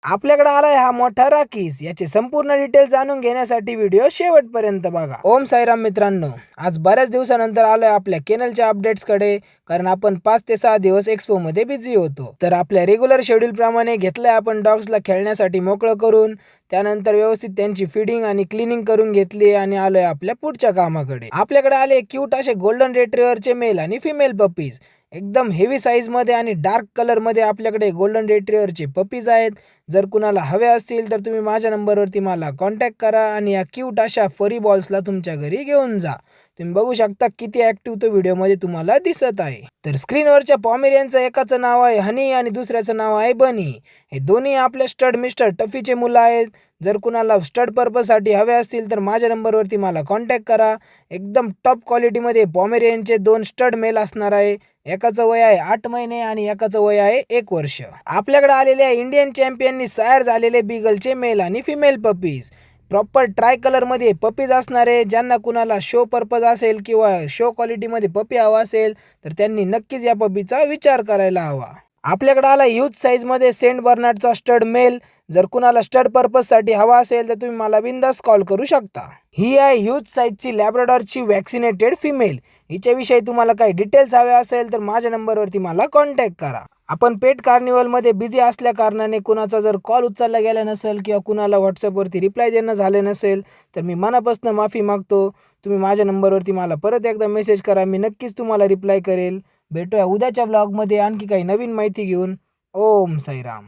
आपल्याकडे आलाय हा मोठा राखीस. याचे संपूर्ण डिटेल जाणून घेण्यासाठी व्हिडिओ शेवटपर्यंत बघा. ओम साईराम मित्रांनो, आज बऱ्याच दिवसानंतर आलोय आपल्या केनलच्या अपडेट्सकडे, कारण आपण 5 ते 6 दिवस एक्सपो मध्ये बिझी होतो. तर आपल्या रेग्युलर शेड्यूल प्रमाणे घेतलंय आपण डॉग्सला खेळण्यासाठी मोकळं करून, त्यानंतर व्यवस्थित त्यांची फीडिंग आणि क्लिनिंग करून घेतली आणि आलोय आपल्या पुढच्या कामाकडे. आपल्याकडे आले क्यूट असे गोल्डन रिट्रीव्हरचे मेल आणि फिमेल पपीज. एकदम हेवी साईज मध्ये आणि डार्क कलर मध्ये आपल्याकडे गोल्डन रिट्रीव्हरचे पपीज आहेत. जर कुणाला हवे असतील तर तुम्ही माझ्या नंबरवरती मला कॉन्टॅक्ट करा आणि या क्यूट अशा फरी बॉल्सला तुमच्या घरी घेऊन जा. तुम्ही बघू शकता किती ऍक्टिव्ह तो व्हिडिओमध्ये तुम्हाला दिसत आहे. तर स्क्रीनवरच्या पॉमेरियनचं एकाचं नाव आहे हनी आणि दुसऱ्याचं नाव आहे बनी. हे दोन्ही आपल्या स्टड मिस्टर टफीचे मुलं आहेत. जर कुणाला स्टड पर्पजसाठी हवे असतील तर माझ्या नंबरवरती मला कॉन्टॅक्ट करा. एकदम टॉप क्वालिटीमध्ये पॉमेरियनचे 2 स्टड मेल असणार आहे. एकाचं वय आहे 8 महिने आणि एकाचं वय आहे 1 वर्ष. आपल्याकडे आलेल्या इंडियन चॅम्पियननी सायर झालेले बिगलचे मेल आणि फिमेल पपीज. प्रॉपर ट्राय कलरमध्ये पपीज असणारे. ज्यांना कुणाला शो पर्पज असेल किंवा शो क्वालिटीमध्ये पपी हवा असेल तर त्यांनी नक्कीच या पपीचा विचार करायला हवा. आपल्याकडे आला ह्यूज साईजमध्ये सेंट बर्नार्डचा स्टड मेल. जर कुणाला स्टड पर्पजसाठी हवा असेल तर तुम्ही मला बिंदास कॉल करू शकता. ही आहे ह्यूज साईजची लॅब्राडॉरची वॅक्सिनेटेड फिमेल. हिच्याविषयी तुम्हाला काही डिटेल्स हवे असेल तर माझ्या नंबरवरती मला कॉन्टॅक्ट करा. आपण पेट कार्निवलमध्ये बिझी असल्या कारणाने कुणाचा जर कॉल उचलला गेला नसेल किंवा कुणाला व्हॉट्सअपवरती रिप्लाय देणं झाले नसेल तर मी मनापासून माफी मागतो. तुम्ही माझ्या नंबरवरती मला परत एकदा मेसेज करा, मी नक्कीच तुम्हाला रिप्लाय करेल. भेटूया उद्याच्या ब्लॉगमध्ये आणखी काही नवीन माहिती घेऊन. ओम साईराम.